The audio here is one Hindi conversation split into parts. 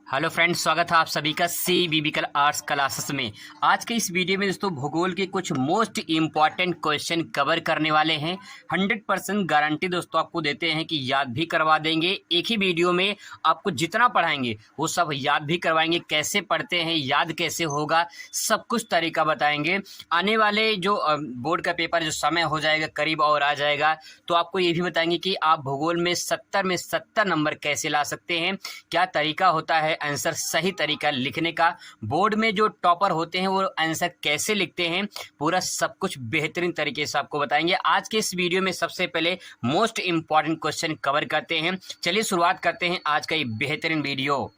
हेलो फ्रेंड्स, स्वागत है आप सभी का CBBCal आर्ट्स क्लासेस में। आज के इस वीडियो में दोस्तों भूगोल के कुछ मोस्ट इम्पॉर्टेंट क्वेश्चन कवर करने वाले हैं। 100% गारंटी दोस्तों आपको देते हैं कि याद भी करवा देंगे। एक ही वीडियो में आपको जितना पढ़ाएंगे वो सब याद भी करवाएंगे। कैसे पढ़ते हैं, याद कैसे होगा, सब कुछ तरीका बताएंगे। आने वाले जो बोर्ड का पेपर जो समय हो जाएगा करीब और आ जाएगा, तो आपको ये भी बताएंगे कि आप भूगोल में 70 में 70 नंबर कैसे ला सकते हैं, क्या तरीका होता है आंसर सही तरीका लिखने का। बोर्ड में जो टॉपर होते हैं वो आंसर कैसे लिखते हैं, पूरा सब कुछ बेहतरीन तरीके से आपको बताएंगे। आज के इस वीडियो में सबसे पहले मोस्ट इंपॉर्टेंट क्वेश्चन कवर करते हैं। चलिए शुरुआत करते हैं आज का ये बेहतरीन वीडियो।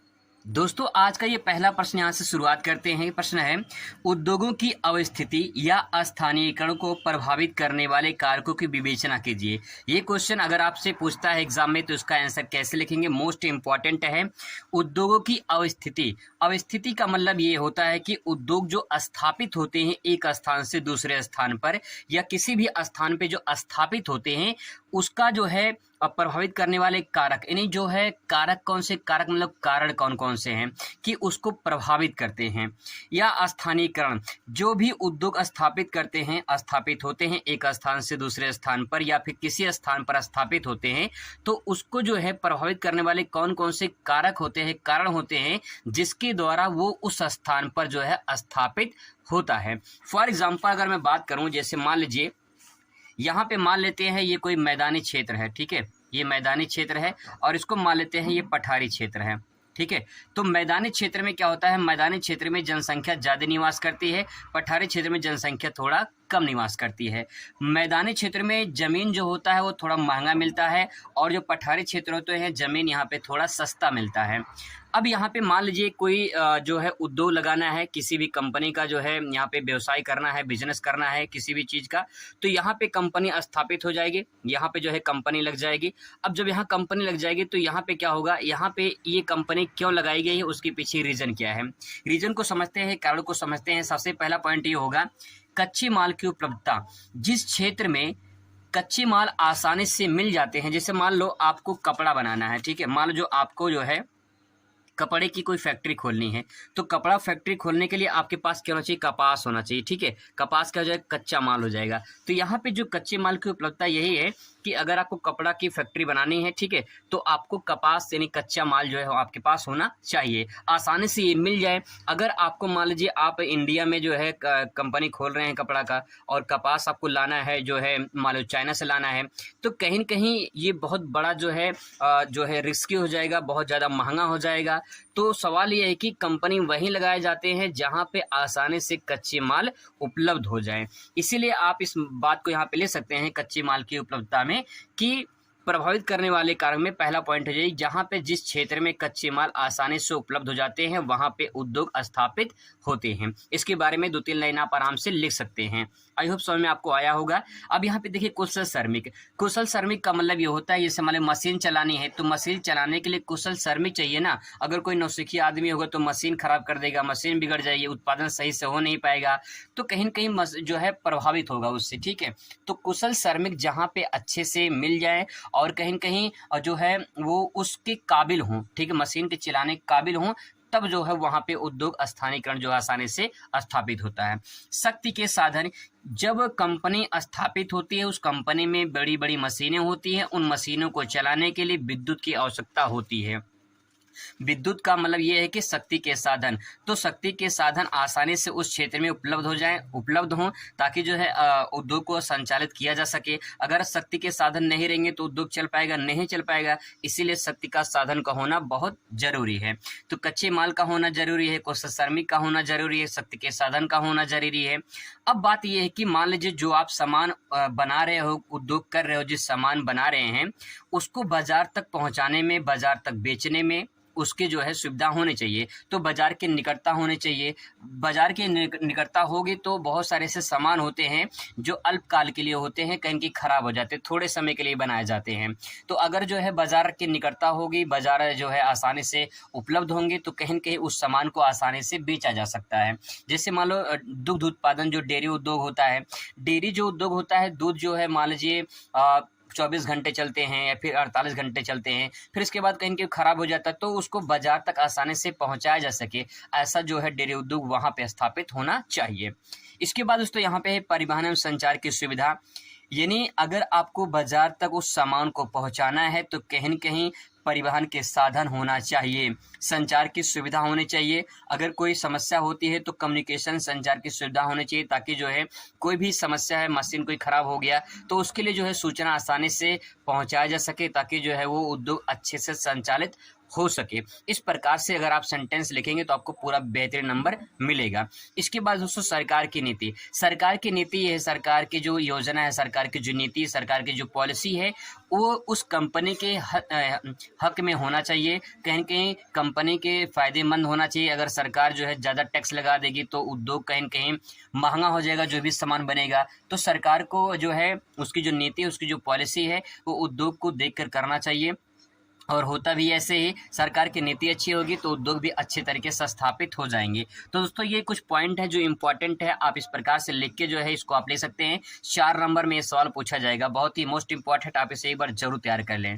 दोस्तों आज का ये पहला प्रश्न यहाँ से शुरुआत करते हैं। प्रश्न है, उद्योगों की अवस्थिति या स्थानीयकरण को प्रभावित करने वाले कारकों की विवेचना कीजिए। ये क्वेश्चन अगर आपसे पूछता है एग्जाम में तो इसका आंसर कैसे लिखेंगे, मोस्ट इंपॉर्टेंट है। उद्योगों की अवस्थिति, अवस्थिति का मतलब ये होता है कि उद्योग जो स्थापित होते हैं एक स्थान से दूसरे स्थान पर, या किसी भी स्थान पे जो स्थापित होते हैं उसका जो है प्रभावित करने वाले कारक, यानी जो है कारक कौन से, कारक मतलब कारण कौन कौन से हैं कि उसको प्रभावित करते हैं। या स्थानीयकरण, जो भी उद्योग स्थापित करते हैं, स्थापित होते हैं एक स्थान से दूसरे स्थान पर या फिर किसी स्थान पर स्थापित होते हैं, तो उसको जो है प्रभावित करने वाले कौन कौन से कारक होते हैं, कारण होते हैं जिसके द्वारा वो उस स्थान पर जो है स्थापित होता है। फॉर एग्जाम्पल अगर मैं बात करूं, जैसे मान लीजिए यहाँ पे मान लेते हैं ये कोई मैदानी क्षेत्र है, ठीक है, ये मैदानी क्षेत्र है और इसको मान लेते हैं ये पठारी क्षेत्र है, ठीक है। तो मैदानी क्षेत्र में क्या होता है, मैदानी क्षेत्र में जनसंख्या ज़्यादा निवास करती है, पठारी क्षेत्र में जनसंख्या थोड़ा कम निवास करती है। मैदानी क्षेत्र में ज़मीन जो होता है वो थोड़ा महंगा मिलता है और जो पठारी क्षेत्र होते हैं ज़मीन यहाँ पे थोड़ा सस्ता मिलता है। अब यहाँ पे मान लीजिए कोई जो है उद्योग लगाना है, किसी भी कंपनी का जो है यहाँ पे व्यवसाय करना है, बिजनेस करना है किसी भी चीज़ का, तो यहाँ पे कंपनी स्थापित हो जाएगी, यहाँ पे जो है कंपनी लग जाएगी। अब जब यहाँ कंपनी लग जाएगी तो यहाँ पे क्या होगा, यहाँ पे ये कंपनी क्यों लगाई गई है उसके पीछे रीज़न क्या है, रीज़न को समझते हैं, कारण को समझते हैं। सबसे पहला पॉइंट ये होगा कच्चे माल की उपलब्धता। जिस क्षेत्र में कच्चे माल आसानी से मिल जाते हैं, जैसे मान लो आपको कपड़ा बनाना है, ठीक है, मान लो जो आपको जो है कपड़े की कोई फैक्ट्री खोलनी है, तो कपड़ा फैक्ट्री खोलने के लिए आपके पास क्या होना चाहिए, कपास होना चाहिए, ठीक है। कपास का जो है कच्चा माल हो जाएगा। तो यहाँ पे जो कच्चे माल की उपलब्धता यही है कि अगर आपको कपड़ा की फैक्ट्री बनानी है, ठीक है, तो आपको कपास यानी कच्चा माल जो है आपके पास होना चाहिए, आसानी से ये मिल जाए। अगर आपको मान लीजिए आप इंडिया में जो है कंपनी खोल रहे हैं कपड़ा का और कपास आपको लाना है जो है मान लो चाइना से लाना है, तो कहीं न कहीं ये बहुत बड़ा जो है रिस्की हो जाएगा, बहुत ज़्यादा महंगा हो जाएगा। तो सवाल ये है कि कंपनी वहीं लगाए जाते हैं जहां पे आसानी से कच्चे माल उपलब्ध हो जाए। इसीलिए आप इस बात को यहाँ पे ले सकते हैं कच्चे माल की उपलब्धता में कि प्रभावित करने वाले कारक में पहला पॉइंट हो जाए जहां पे जिस क्षेत्र में कच्चे माल आसानी से उपलब्ध हो जाते हैं वहां पे उद्योग स्थापित होते हैं। इसके बारे में 2-3 लाइन आप आराम से लिख सकते हैं। आई होप समझ में आपको आया होगा। अब यहाँ पे देखिए कुशल श्रमिक, कुशल श्रमिक का मतलब ये होता है जैसे मान लो मशीन चलानी है, तो मशीन चलाने के लिए कुशल श्रमिक चाहिए ना। अगर कोई नौसिखिया आदमी होगा तो मशीन खराब कर देगा, मशीन बिगड़ जाएगी, उत्पादन सही से हो नहीं पाएगा, तो कहीं न कहीं जो है प्रभावित होगा उससे, ठीक है। तो कुशल श्रमिक जहाँ पे अच्छे से मिल जाए और कहीं न कहीं जो है वो उसके काबिल हों, ठीक है, मशीन के चलाने के काबिल हों, तब जो है वहां पे उद्योग स्थानीयकरण जो आसानी से स्थापित होता है। शक्ति के साधन, जब कंपनी स्थापित होती है उस कंपनी में बड़ी बड़ी मशीनें होती हैं, उन मशीनों को चलाने के लिए विद्युत की आवश्यकता होती है। विद्युत का मतलब ये है कि शक्ति के साधन, तो शक्ति के साधन आसानी से उस क्षेत्र में उपलब्ध हों ताकि जो है उद्योग को संचालित किया जा सके। अगर शक्ति के साधन नहीं रहेंगे तो उद्योग चल पाएगा, नहीं चल पाएगा। इसीलिए शक्ति का साधन का होना बहुत जरूरी है। तो कच्चे माल का होना जरूरी है, कुशल श्रमिक का होना जरूरी है, शक्ति के साधन का होना जरूरी है। अब बात यह है कि मान लीजिए जो आप सामान बना रहे हो, उद्योग कर रहे हो, जिस सामान बना रहे हैं उसको बाजार तक पहुंचाने में, बाजार तक बेचने में उसके जो है सुविधा होनी चाहिए। तो बाजार के निकटता होनी चाहिए। बाजार के निकटता होगी तो बहुत सारे ऐसे सामान होते हैं जो अल्पकाल के लिए होते हैं, कहीं की खराब हो जाते हैं, थोड़े समय के लिए बनाए जाते हैं। तो अगर जो है बाजार की निकटता होगी, बाजार जो है आसानी से उपलब्ध होंगे, तो कहीं न कहीं उस सामान को आसानी से बेचा जा सकता है। जैसे मान लो दुग्ध उत्पादन जो डेयरी उद्योग होता है, डेयरी जो उद्योग होता है, दूध जो है मान लीजिए 24 घंटे चलते हैं या फिर 48 घंटे चलते हैं, फिर इसके बाद कहीं कहीं खराब हो जाता है, तो उसको बाजार तक आसानी से पहुंचाया जा सके, ऐसा जो है डेयरी उद्योग वहां पे स्थापित होना चाहिए। इसके बाद दोस्तों यहाँ पे है परिवहन एवं संचार की सुविधा, यानी अगर आपको बाजार तक उस सामान को पहुंचाना है तो कहीं न कहीं परिवहन के साधन होना चाहिए, संचार की सुविधा होनी चाहिए। अगर कोई समस्या होती है तो कम्युनिकेशन संचार की सुविधा होनी चाहिए, ताकि जो है कोई भी समस्या है, मशीन कोई खराब हो गया तो उसके लिए जो है सूचना आसानी से पहुंचाया जा सके, ताकि जो है वो उद्योग अच्छे से संचालित हो सके। इस प्रकार से अगर आप सेंटेंस लिखेंगे तो आपको पूरा बेहतरीन नंबर मिलेगा। इसके बाद दोस्तों सरकार की नीति, सरकार की नीति है, सरकार की जो योजना है, सरकार की जो नीति, सरकार की जो पॉलिसी है, वो उस कंपनी के हक में होना चाहिए, कहीं कहीं कंपनी के फायदेमंद होना चाहिए। अगर सरकार जो है ज़्यादा टैक्स लगा देगी तो उद्योग कहीं कहीं महंगा हो जाएगा, जो भी सामान बनेगा। तो सरकार को जो है उसकी जो नीति, उसकी जो पॉलिसी है, वो उद्योग को देख कर करना चाहिए। और होता भी ऐसे ही, सरकार की नीति अच्छी होगी तो उद्योग भी अच्छे तरीके से स्थापित हो जाएंगे। तो दोस्तों ये कुछ पॉइंट है जो इम्पोर्टेंट है, आप इस प्रकार से लिख के जो है इसको आप ले सकते हैं। 4 नंबर में ये सवाल पूछा जाएगा, बहुत ही मोस्ट इम्पॉर्टेंट, आप इसे एक बार जरूर तैयार कर लें।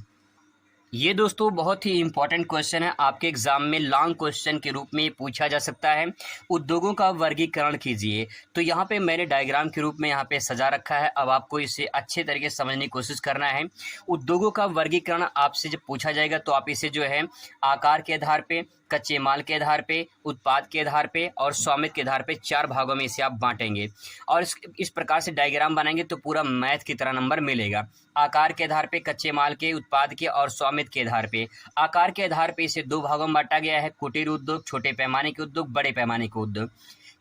ये दोस्तों बहुत ही इंपॉर्टेंट क्वेश्चन है, आपके एग्जाम में लॉन्ग क्वेश्चन के रूप में पूछा जा सकता है। उद्योगों का वर्गीकरण कीजिए। तो यहाँ पे मैंने डायग्राम के रूप में यहाँ पे सजा रखा है, अब आपको इसे अच्छे तरीके से समझने की कोशिश करना है। उद्योगों का वर्गीकरण आपसे जब पूछा जाएगा तो आप इसे जो है आकार के आधार पे, कच्चे माल के आधार पे, उत्पाद के आधार पे और स्वामित्व के आधार पे 4 भागों में इसे आप बांटेंगे और इस प्रकार से डायग्राम बनाएंगे तो पूरा मैथ की तरह नंबर मिलेगा। आकार के आधार पे, कच्चे माल के, उत्पाद के और स्वामित्व के आधार पे। आकार के आधार पे इसे 2 भागों में बांटा गया है, कुटीर उद्योग, छोटे पैमाने के उद्योग, बड़े पैमाने के उद्योग।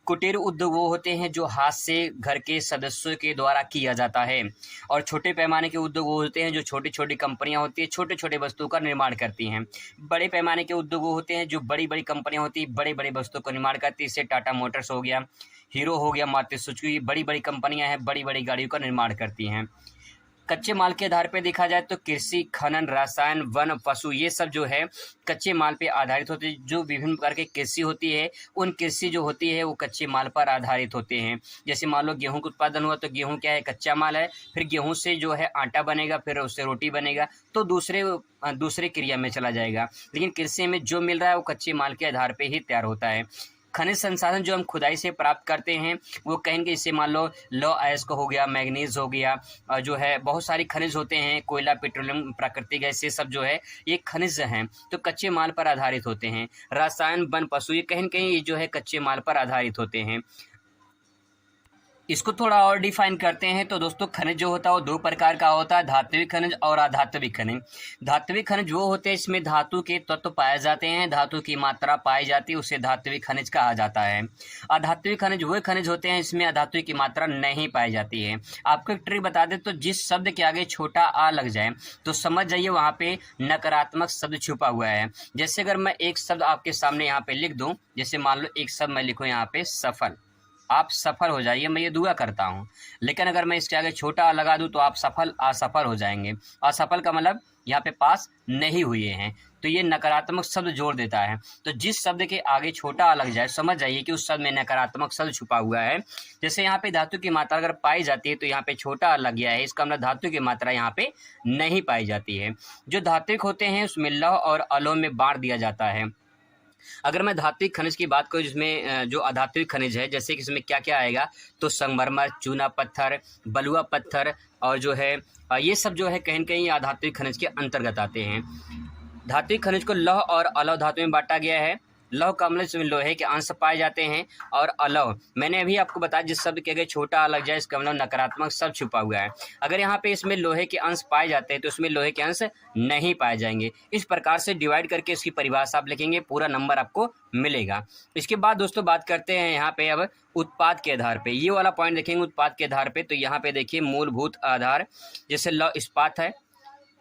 कुटीर उद्योग वो होते हैं जो हाथ से घर के सदस्यों के द्वारा किया जाता है, और छोटे पैमाने के उद्योग वो होते हैं जो छोटी छोटी कंपनियां होती है, छोटे छोटे वस्तुओं का निर्माण करती हैं। बड़े पैमाने के उद्योग वो होते हैं जो बड़ी बड़ी कंपनियां होती है, बड़े बड़े वस्तुओं का निर्माण करती है। इससे टाटा मोटर्स हो गया, हीरो हो गया, मारुति सुजुकी, बड़ी बड़ी कंपनियां हैं, बड़ी बड़ी गाड़ियों का निर्माण करती हैं। कच्चे माल के आधार पे देखा जाए तो कृषि, खनन, रसायन, वन, पशु, ये सब जो है कच्चे माल पे आधारित होते हैं। जो विभिन्न प्रकार की कृषि होती है, उन कृषि जो होती है वो कच्चे माल पर आधारित होते हैं। जैसे मान लो गेहूं का उत्पादन हुआ तो गेहूं क्या है, कच्चा माल है, फिर गेहूं से जो है आटा बनेगा, फिर उससे रोटी बनेगा, तो दूसरे क्रिया में चला जाएगा। लेकिन कृषि में जो मिल रहा है वो कच्चे माल के आधार पर ही तैयार होता है। खनिज संसाधन जो हम खुदाई से प्राप्त करते हैं वो कहेंगे, इससे मान लो लौह अयस्क हो गया, मैग्नीज हो गया, जो है बहुत सारी खनिज होते हैं, कोयला, पेट्रोलियम, प्राकृतिक गैस, ये सब जो है ये खनिज हैं, तो कच्चे माल पर आधारित होते हैं। रसायन, वन, पशु, ये कहीं कहीं ये जो है कच्चे माल पर आधारित होते हैं। इसको थोड़ा और डिफाइन करते हैं तो दोस्तों खनिज जो होता है वो 2 प्रकार का होता है, धात्विक खनिज और अधात्विक खनिज। धात्विक खनिज वो होते हैं इसमें धातु के तत्व पाए जाते हैं, धातु की मात्रा पाई जाती है, उसे धात्विक खनिज कहा जाता है। अधात्विक खनिज वो खनिज होते हैं इसमें अधातु की मात्रा नहीं पाई जाती है। आपको एक ट्रिक बता दें तो जिस शब्द के आगे छोटा आ लग जाए तो समझ जाइए वहाँ पे नकारात्मक शब्द छुपा हुआ है। जैसे अगर मैं एक शब्द आपके सामने यहाँ पे लिख दूँ, जैसे मान लो एक शब्द मैं लिखूँ यहाँ पे सफल, आप सफल हो जाइए, मैं ये दुआ करता हूँ। लेकिन अगर मैं इसके आगे छोटा लगा दूँ तो आप सफल असफल हो जाएंगे। असफल का मतलब यहाँ पे पास नहीं हुए हैं, तो ये नकारात्मक शब्द जोड़ देता है। तो जिस शब्द के आगे छोटा लग जाए समझ जाइए कि उस शब्द में नकारात्मक शब्द छुपा हुआ है। जैसे यहाँ पे धातु की मात्रा अगर पाई जाती है तो यहाँ पे छोटा लग गया है, इसका मतलब धातु की मात्रा यहाँ पे नहीं पाई जाती है। जो धात्विक होते हैं उसमें लौह और अलोह में बांट दिया जाता है। अगर मैं धात्विक खनिज की बात करूँ जिसमें जो अधात्विक खनिज है, जैसे कि इसमें क्या क्या आएगा तो संगमरमर, चूना पत्थर, बलुआ पत्थर और जो है ये सब जो है कहीं कहीं अधात्विक खनिज के अंतर्गत आते हैं। धात्विक खनिज को लौह और अलौह धातु में बांटा गया है। लौह का मतलब इसमें लोहे के अंश पाए जाते हैं, और अलौह मैंने अभी आपको बताया जिस शब्द के अगर छोटा लग जाए इसका मतलब नकारात्मक शब्द छुपा हुआ है। अगर यहाँ पे इसमें लोहे के अंश पाए जाते हैं तो इसमें लोहे के अंश नहीं पाए जाएंगे। इस प्रकार से डिवाइड करके इसकी परिभाषा आप लिखेंगे, पूरा नंबर आपको मिलेगा। इसके बाद दोस्तों बात करते हैं यहाँ पे अब उत्पाद के आधार पे, ये वाला पॉइंट देखेंगे उत्पाद के आधार पे। तो यहाँ पे देखिए मूलभूत आधार, जैसे लौह इस्पात है,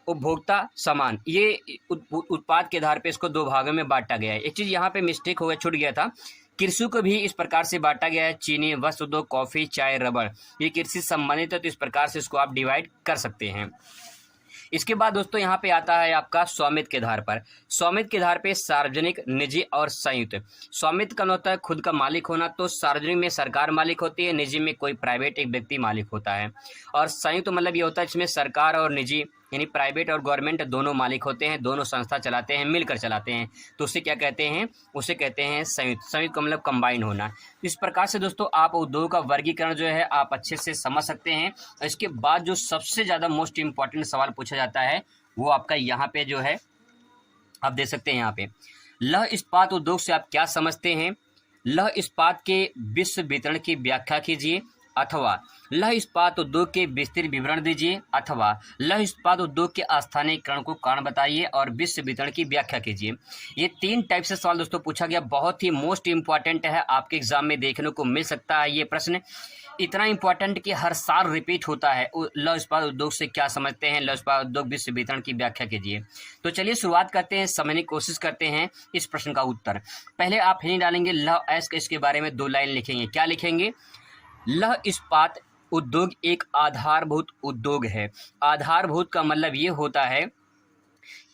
उपभोक्ता सामान, ये उत्पाद के आधार पे इसको 2 भागों में बांटा गया है। एक चीज़ यहाँ पे मिस्टेक हो गया, छूट गया था, कृषि को भी इस प्रकार से बांटा गया है। चीनी, वस्त्र उद्योग, कॉफ़ी, चाय, रबड़, ये कृषि संबंधित है, तो इस प्रकार से इसको आप डिवाइड कर सकते हैं। इसके बाद दोस्तों यहाँ पे आता है आपका स्वामित्व के आधार पर। स्वामित्व के आधार पे सार्वजनिक, निजी और संयुक्त। स्वामित्व का होता है खुद का मालिक होना, तो सार्वजनिक में सरकार मालिक होती है, निजी में कोई प्राइवेट एक व्यक्ति मालिक होता है, और संयुक्त मतलब ये होता है जिसमें सरकार और निजी यानी प्राइवेट और गवर्नमेंट दोनों मालिक होते हैं, दोनों संस्था चलाते हैं, मिलकर चलाते हैं, तो उसे क्या कहते हैं, उसे कहते हैं संयुक्त। संयुक्त का मतलब कंबाइन होना। इस प्रकार से दोस्तों आप उद्योग का वर्गीकरण जो है आप अच्छे से समझ सकते हैं। इसके बाद जो सबसे ज़्यादा मोस्ट इम्पॉर्टेंट सवाल पूछा जाता है वो आपका यहाँ पे जो है आप देख सकते हैं यहाँ पे, लौह इस्पात उद्योग से आप क्या समझते हैं? लौह इस्पात के विश्व वितरण की व्याख्या कीजिए, अथवा लौह इस्पात उद्योग के विस्तृत विवरण दीजिए, अथवा लौह इस्पात उद्योग के स्थानीयकरण को कारण बताइए और विश्व वितरण की व्याख्या कीजिए। ये 3 टाइप से सवाल दोस्तों पूछा गया, बहुत ही मोस्ट इम्पॉर्टेंट है, आपके एग्जाम में देखने को मिल सकता है ये प्रश्न। इतना इम्पोर्टेंट कि हर साल रिपीट होता है। लौह इस्पात उद्योग से क्या समझते हैं, लौह इस्पात उद्योग विश्व वितरण की व्याख्या कीजिए। तो चलिए शुरुआत करते हैं, समझने की कोशिश करते हैं इस प्रश्न का उत्तर। पहले आप हिंट डालेंगे लौह अयस्क, इसके बारे में 2 लाइन लिखेंगे। क्या लिखेंगे? लौह इस्पात उद्योग एक आधारभूत उद्योग है। आधारभूत का मतलब ये होता है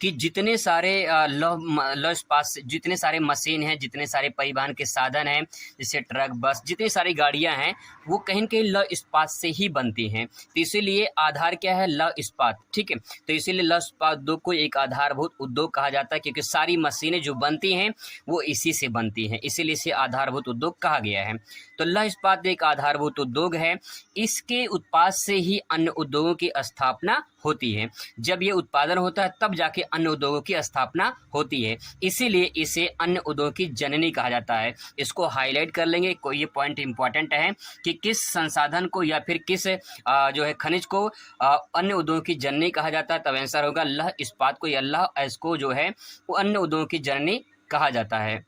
कि जितने सारे लौह इस्पात से जितने सारे मशीन हैं, जितने सारे परिवहन के साधन हैं, जैसे ट्रक, बस, जितनी सारी गाड़ियां हैं, वो कहीं न कहीं लौह इस्पात से ही बनती हैं। तो इसीलिए आधार क्या है? लौह इस्पात। ठीक है, तो इसीलिए लौह इस्पात उद्योग को एक आधारभूत उद्योग कहा जाता है, क्योंकि सारी मशीनें जो बनती हैं वो इसी से बनती हैं, इसीलिए इसे आधारभूत उद्योग कहा गया है। तो लौह इस्पात एक आधारभूत उद्योग है। इसके उत्पाद से ही अन्य उद्योगों की स्थापना होती है। जब ये उत्पादन होता है तब जाके अन्य उद्योगों की स्थापना होती है, इसीलिए इसे अन्य उद्योगों की जननी कहा जाता है। इसको हाईलाइट कर लेंगे, कोई ये पॉइंट इंपॉर्टेंट है कि किस संसाधन को या फिर किस जो है खनिज को अन्य उद्योगों की जननी कहा जाता है। तब आंसर होगा लौह इस्पात को या लौह अयस्क को जो है वो अन्य उद्योगों की जननी कहा जाता है।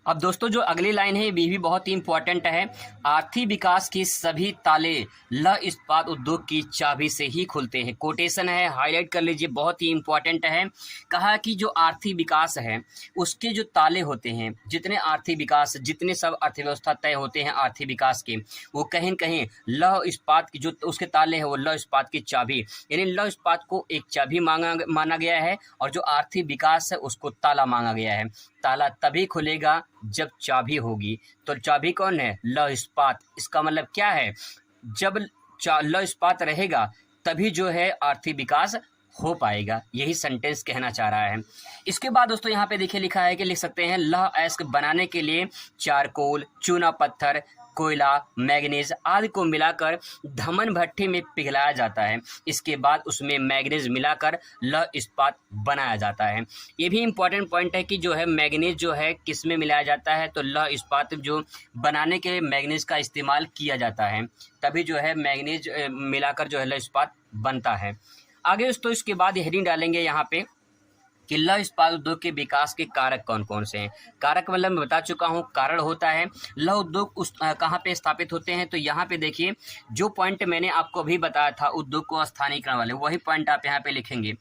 अब दोस्तों जो अगली लाइन है ये भी बहुत ही इंपॉर्टेंट है। आर्थिक विकास की सभी ताले लौह इस्पात उद्योग की चाबी से ही खुलते हैं। कोटेशन है, हाईलाइट कर लीजिए, बहुत ही इंपॉर्टेंट है। कहा कि जो आर्थिक विकास है उसके जो ताले होते हैं, जितने आर्थिक विकास, जितने सब अर्थव्यवस्था तय होते हैं आर्थिक विकास के, वो कहीं न कहीं लौह इस्पात की जो उसके ताले हैं वो लौह इस्पात की चाबी, यानी लौह इस्पात को एक चाबी माना गया है, और जो आर्थिक विकास है उसको ताला मांगा गया है। ताला तभी खुलेगा जब चाबी होगी। तो चाबी कौन है? लौह इस्पात। इसका मतलब क्या है? जब लौह इस्पात रहेगा तभी जो है आर्थिक विकास हो पाएगा, यही सेंटेंस कहना चाह रहा है। इसके बाद दोस्तों यहाँ पे देखिए लिखा है कि लिख सकते हैं लौह अयस्क बनाने के लिए चारकोल, चूना पत्थर, कोयला, मैग्नीज आदि को मिलाकर धमन भट्ठी में पिघलाया जाता है। इसके बाद उसमें मैग्नीज मिलाकर लौह इस्पात बनाया जाता है। ये भी इम्पोर्टेंट पॉइंट है कि जो है मैग्नीज जो है किस में मिलाया जाता है, तो लौह इस्पात जो बनाने के मैग्नीज का इस्तेमाल किया जाता है, तभी जो है मैग्नीज मिलाकर जो है लौह इस्पात बनता है। आगे दोस्तों इसके बाद हेडिंग डालेंगे यहाँ पे कि लौह इस्पात उद्योग के विकास के कारक कौन कौन से हैं। कारक मतलब मैं बता चुका हूँ, कारण होता है। लौह उद्योग कहाँ पे स्थापित होते हैं, तो यहाँ पे देखिए जो पॉइंट मैंने आपको अभी बताया था उद्योग को स्थानीयकरण वाले, वही पॉइंट आप यहाँ पे लिखेंगे।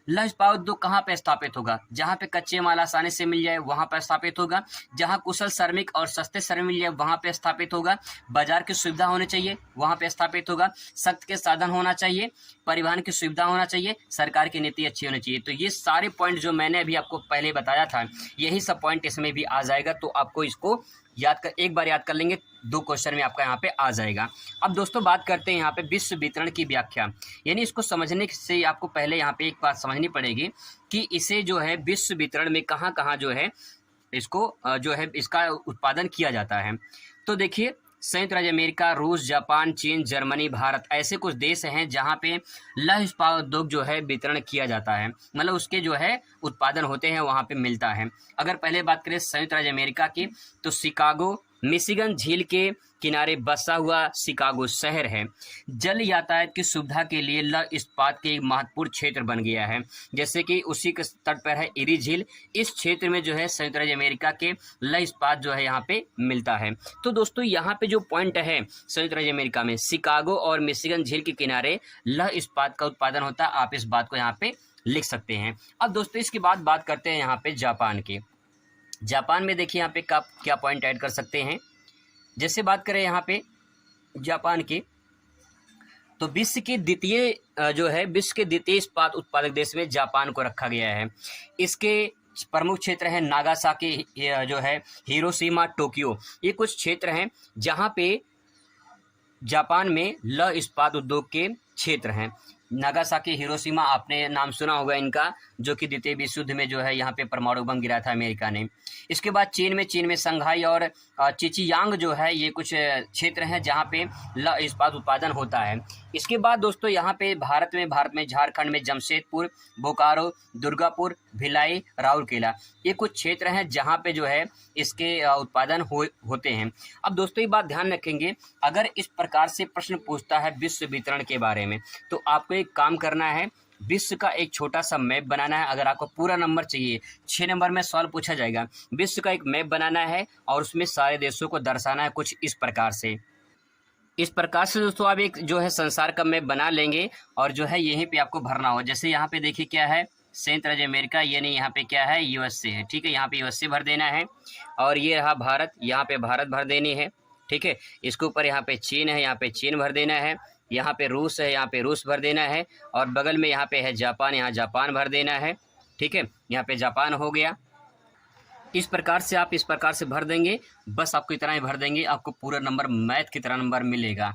लौह इस्पात उद्योग कहाँ पे स्थापित होगा? जहाँ पे कच्चे माल आसानी से मिल जाए वहाँ पर स्थापित होगा। जहाँ कुशल श्रमिक और सस्ते श्रमिक मिल जाए वहाँ पे स्थापित होगा। बाजार की सुविधा होनी चाहिए वहाँ पे स्थापित होगा। सख्त के साधन होना चाहिए, परिवहन की सुविधा होना चाहिए, सरकार की नीति अच्छी होनी चाहिए। तो ये सारे पॉइंट जो मैंने अभी आपको पहले बताया था, यही सब पॉइंट इसमें भी आ जाएगा। तो आपको इसको एक बार याद कर लेंगे, 2 क्वेश्चन में आपका यहाँ पे आ जाएगा। अब दोस्तों बात करते हैं यहाँ पे विश्व वितरण की व्याख्या, यानी इसको समझने से आपको पहले यहाँ पे एक बात समझनी पड़ेगी कि इसे जो है विश्व वितरण में कहाँ कहाँ जो है इसको जो है इसका उत्पादन किया जाता है। तो देखिए संयुक्त राज्य अमेरिका, रूस, जापान, चीन, जर्मनी, भारत, ऐसे कुछ देश हैं जहाँ पे लौह इस्पात उद्योग जो है वितरण किया जाता है, मतलब उसके जो है उत्पादन होते हैं वहाँ पे मिलता है। अगर पहले बात करें संयुक्त राज्य अमेरिका की, तो शिकागो मिशिगन झील के किनारे बसा हुआ शिकागो शहर है। जल यातायात की सुविधा के लिए लौह इस्पात के एक महत्वपूर्ण क्षेत्र बन गया है। जैसे कि उसी के तट पर है इरी झील, इस क्षेत्र में जो है संयुक्त राज्य अमेरिका के लौह इस्पात जो है यहाँ पे मिलता है। तो दोस्तों यहाँ पे जो पॉइंट है संयुक्त राज्य अमेरिका में शिकागो और मिशिगन झील के किनारे लौह इस्पात का उत्पादन होता है। आप इस बात को यहाँ पे लिख सकते हैं। अब दोस्तों इसके बाद बात करते हैं यहाँ पे जापान की। जापान में देखिए यहाँ पे क्या पॉइंट ऐड कर सकते हैं। जैसे बात करें यहाँ पे जापान की, तो विश्व के द्वितीय इस्पात उत्पादक देश में जापान को रखा गया है। इसके प्रमुख क्षेत्र हैं नागासाकी, जो है हिरोशिमा, टोक्यो। ये कुछ क्षेत्र हैं जहाँ पे जापान में लौह इस्पात उद्योग के क्षेत्र हैं। नागासाकी, हिरोशिमा, आपने नाम सुना होगा इनका, जो कि द्वितीय विश्व युद्ध में जो है यहाँ पे परमाणु बम गिरा था अमेरिका ने। इसके बाद चीन में संघाई और चिचियांग जो है, ये कुछ क्षेत्र हैं जहाँ पे लौह इस्पात उत्पादन होता है। इसके बाद दोस्तों यहाँ पे भारत में झारखंड में जमशेदपुर, बोकारो, दुर्गापुर, भिलाई, राउरकेला, ये कुछ क्षेत्र हैं जहाँ पे जो है इसके उत्पादन होते हैं। अब दोस्तों ये बात ध्यान रखेंगे, अगर इस प्रकार से प्रश्न पूछता है विश्व वितरण के बारे में, तो आपको एक काम करना है, विश्व का एक छोटा सा मैप बनाना है। अगर आपको पूरा नंबर चाहिए, 6 नंबर में सवाल पूछा जाएगा। विश्व का एक मैप बनाना है और उसमें सारे देशों को दर्शाना है कुछ इस प्रकार से। इस प्रकार से दोस्तों आप एक जो है संसार का मैप बना लेंगे और जो है यहीं पे आपको भरना हो। जैसे यहाँ पे देखिए क्या है, संयुक्त राज्य अमेरिका, यानी यहाँ पे क्या है, यूएसए है। ठीक है, यहाँ पे यूएसए भर देना है। और ये रहा भारत, यहाँ पे भारत भर देनी है। ठीक है, इसके ऊपर यहाँ पे चीन है, यहाँ पे चीन भर देना है। यहाँ पे रूस है, यहाँ पे रूस भर देना है। और बगल में यहाँ पे है जापान, यहाँ जापान भर देना है। ठीक है, यहाँ पे जापान हो गया। इस प्रकार से आप इस प्रकार से भर देंगे, बस आपको इतना ही भर देंगे, आपको पूरा नंबर मैथ की तरह नंबर मिलेगा।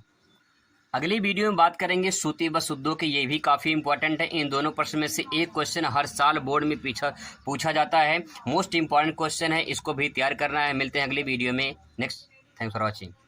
अगली वीडियो में बात करेंगे सूती व उद्योग के, ये भी काफ़ी इंपॉर्टेंट है। इन दोनों प्रश्न में से एक क्वेश्चन हर साल बोर्ड में पूछा जाता है, मोस्ट इंपॉर्टेंट क्वेश्चन है, इसको भी तैयार करना है। मिलते हैं अगली वीडियो में। Next, thanks for watching.